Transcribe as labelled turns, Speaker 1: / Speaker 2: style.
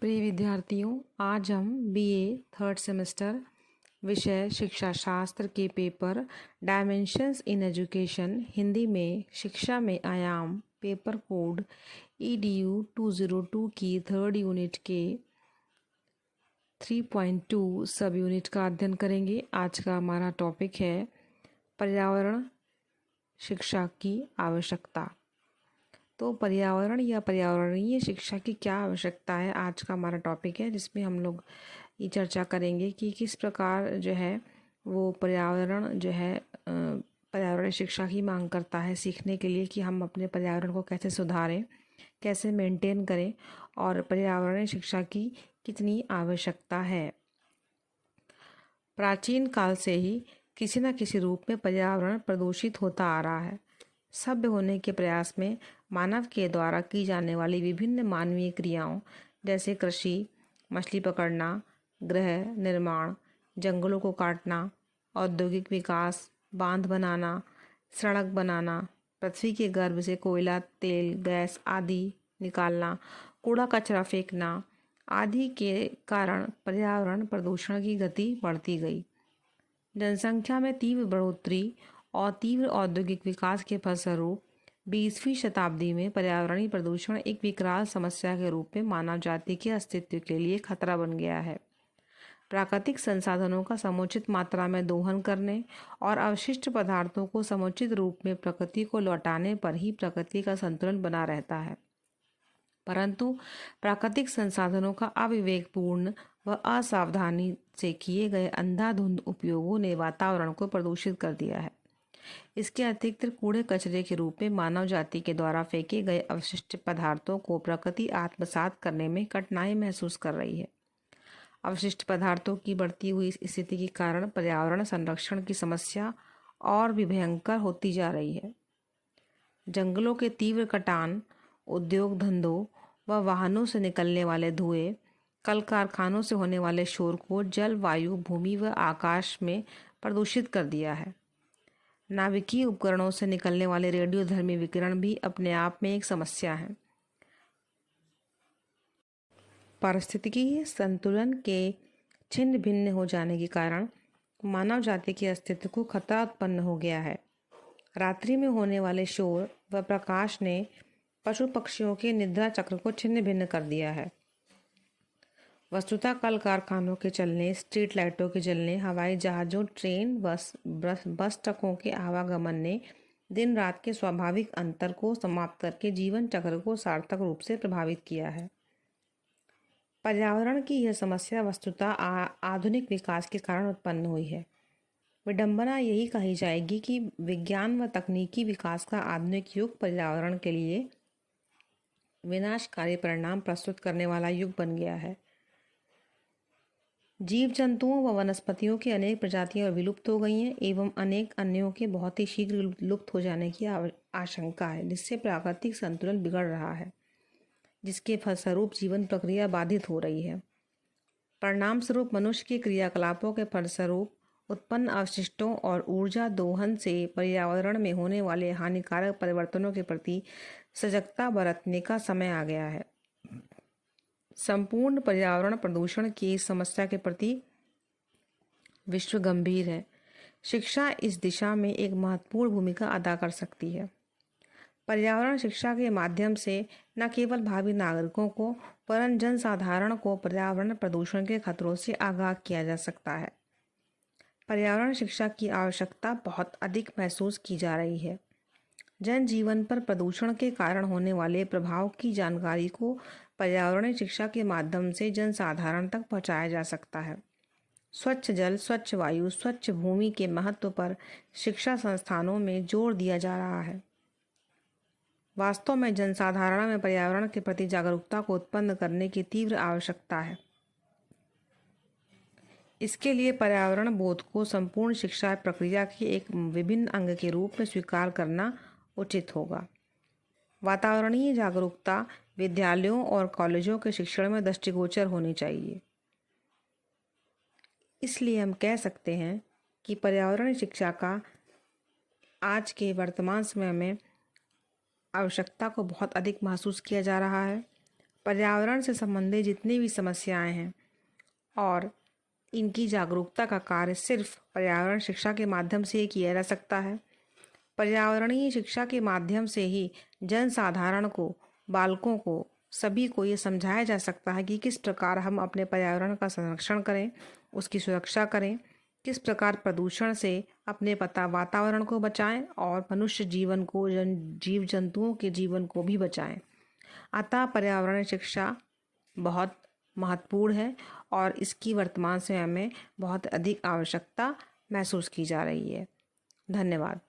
Speaker 1: प्रिय विद्यार्थियों, आज हम बीए थर्ड सेमेस्टर विषय शिक्षा शास्त्र के paper dimensions in education Hindi में शिक्षा में आयाम पेपर कोड EDU 202 की थर्ड यूनिट के 3.2 सब यूनिट का अध्ययन करेंगे। आज का हमारा टॉपिक है पर्यावरण शिक्षा की आवश्यकता। तो पर्यावरण या पर्यावरणीय शिक्षा की क्या आवश्यकता है, आज का हमारा टॉपिक है, जिसमें हम लोग ये चर्चा करेंगे कि किस प्रकार जो है वो पर्यावरण जो है पर्यावरण शिक्षा की मांग करता है सीखने के लिए कि हम अपने पर्यावरण को कैसे सुधारें, कैसे मेंटेन करें और पर्यावरण शिक्षा की कितनी आवश्यकता है। प्राचीन काल से ही किसी न किसी रूप में पर्यावरण प्रदूषित होता आ रहा है। सभ्य होने के प्रयास में मानव के द्वारा की जाने वाली विभिन्न मानवीय क्रियाओं जैसे कृषि, मछली पकड़ना, गृह निर्माण, जंगलों को काटना, औद्योगिक विकास, बांध बनाना, सड़क बनाना, पृथ्वी के गर्भ से कोयला, तेल, गैस आदि निकालना, कूड़ा कचरा फेंकना आदि के कारण पर्यावरण प्रदूषण की गति बढ़ती गई। जनसंख्या में तीव्र बढ़ोतरी और तीव्र औद्योगिक विकास के फलस्वरूप 20वीं शताब्दी में पर्यावरणीय प्रदूषण एक विकराल समस्या के रूप में मानव जाति के अस्तित्व के लिए खतरा बन गया है। प्राकृतिक संसाधनों का समुचित मात्रा में दोहन करने और अवशिष्ट पदार्थों को समुचित रूप में प्रकृति को लौटाने पर ही प्रकृति का संतुलन बना रहता है, परंतु प्राकृतिक संसाधनों का अविवेकपूर्ण व असावधानी से किए गए अंधाधुंध उपयोगों ने वातावरण को प्रदूषित कर दिया है। इसके अतिरिक्त कूड़े कचरे के रूप में मानव जाति के द्वारा फेंके गए अवशिष्ट पदार्थों को प्रकृति आत्मसात करने में कठिनाई महसूस कर रही है। अवशिष्ट पदार्थों की बढ़ती हुई स्थिति के कारण पर्यावरण संरक्षण की समस्या और भी भयंकर होती जा रही है। जंगलों के तीव्र कटान, उद्योग धंधों व वाहनों से निकलने वाले धुएं, कल कारखानों से होने वाले शोर को जल, वायु, भूमि व आकाश में प्रदूषित कर दिया है। नाभिकीय उपकरणों से निकलने वाले रेडियोधर्मी विकिरण भी अपने आप में एक समस्या है। पारिस्थितिकीय संतुलन के छिन्न भिन्न हो जाने के कारण मानव जाति के अस्तित्व को खतरा उत्पन्न हो गया है। रात्रि में होने वाले शोर व प्रकाश ने पशु पक्षियों के निद्रा चक्र को छिन्न भिन्न कर दिया है। वस्तुतः कल कारखानों के चलने, स्ट्रीट लाइटों के जलने, हवाई जहाज़ों, ट्रेन, बस ट्रकों के आवागमन ने दिन रात के स्वाभाविक अंतर को समाप्त करके जीवन चक्र को सार्थक रूप से प्रभावित किया है। पर्यावरण की यह समस्या वस्तुतः आधुनिक विकास के कारण उत्पन्न हुई है। विडंबना यही कही जाएगी कि विज्ञान व तकनीकी विकास का आधुनिक युग पर्यावरण के लिए विनाशकारी परिणाम प्रस्तुत करने वाला युग बन गया है। जीव जंतुओं व वनस्पतियों की अनेक प्रजातियां विलुप्त हो गई हैं एवं अनेक अन्यों के बहुत ही शीघ्र लुप्त हो जाने की आशंका है, जिससे प्राकृतिक संतुलन बिगड़ रहा है, जिसके फलस्वरूप जीवन प्रक्रिया बाधित हो रही है। परिणाम स्वरूप मनुष्य के क्रियाकलापों के फलस्वरूप उत्पन्न अवशिष्टों और ऊर्जा दोहन से पर्यावरण में होने वाले हानिकारक परिवर्तनों के प्रति सजगता बरतने का समय आ गया है। संपूर्ण पर्यावरण प्रदूषण की इस समस्या के प्रति विश्व गंभीर है। शिक्षा इस दिशा में एक महत्वपूर्ण भूमिका अदा कर सकती है। पर्यावरण शिक्षा के माध्यम से न केवल भावी नागरिकों को वरन जनसाधारण को पर्यावरण प्रदूषण के खतरों से आगाह किया जा सकता है। पर्यावरण शिक्षा की आवश्यकता बहुत अधिक महसूस की जा रही है। जनजीवन पर प्रदूषण के कारण होने वाले प्रभाव की जानकारी को पर्यावरण शिक्षा के माध्यम से जनसाधारण तक पहुंचाया जा सकता है। स्वच्छ जल, स्वच्छ वायु, स्वच्छ भूमि के महत्व पर शिक्षा संस्थानों में जोर दिया जा रहा है। वास्तव में जनसाधारण में पर्यावरण के प्रति जागरूकता को उत्पन्न करने की तीव्र आवश्यकता है। इसके लिए पर्यावरण बोध को संपूर्ण शिक्षा प्रक्रिया के एक विभिन्न अंग के रूप में स्वीकार करना उचित होगा। वातावरणीय जागरूकता विद्यालयों और कॉलेजों के शिक्षण में दृष्टिगोचर होनी चाहिए। इसलिए हम कह सकते हैं कि पर्यावरण शिक्षा का आज के वर्तमान समय में आवश्यकता को बहुत अधिक महसूस किया जा रहा है। पर्यावरण से संबंधित जितनी भी समस्याएं हैं और इनकी जागरूकता का कार्य सिर्फ पर्यावरण शिक्षा के माध्यम से ही किया जा सकता है। पर्यावरणीय शिक्षा के माध्यम से ही जन साधारण को, बालकों को, सभी को ये समझाया जा सकता है कि किस प्रकार हम अपने पर्यावरण का संरक्षण करें, उसकी सुरक्षा करें, किस प्रकार प्रदूषण से अपने वातावरण को बचाएं और मनुष्य जीवन को, जीव जंतुओं के जीवन को भी बचाएं। अतः पर्यावरण शिक्षा बहुत महत्वपूर्ण है और इसकी वर्तमान समय में बहुत अधिक आवश्यकता महसूस की जा रही है। धन्यवाद।